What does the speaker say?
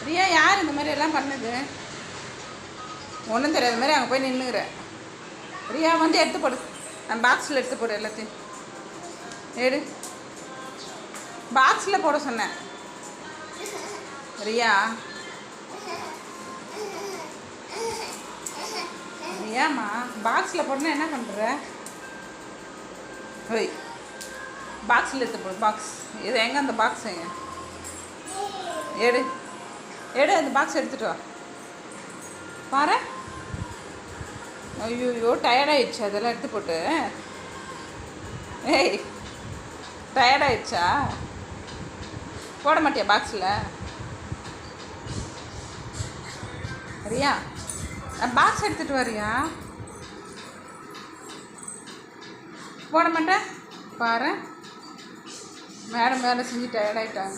ரியா யார் இந்த மாதிரி எல்லாம் பண்ணுது? ஒன்றும் தெரியாத மாதிரி அங்கே போய் நின்றுக்கிறேன். ரியா வந்து எடுத்து போடு, நான் பாக்ஸில் எடுத்து போடு, எல்லாத்தையும் எடு. பாக்ஸில் போட சொன்னேன். ரியா ரியாம்மா பாக்ஸில் போடனா என்ன பண்ணுற? ஓய், பாக்ஸில் எடுத்து போடு. பாக்ஸ் இது எங்கே? அந்த பாக்ஸ் எங்க? எடு எடு, அந்த பாக்ஸ் எடுத்துகிட்டு வா. பாரு. ஐயோ டயர்டாயிடுச்சு அதெல்லாம் எடுத்து போட்டு. ஏய், டயர்டாயிடுச்சா? போட மாட்டியா பாக்ஸில்? ரியா பாக்ஸ் எடுத்துகிட்டு வரியா? போட மாட்டேன். பாரு, மேடம் வேலை செஞ்சு டயர்டாயிட்டாங்க.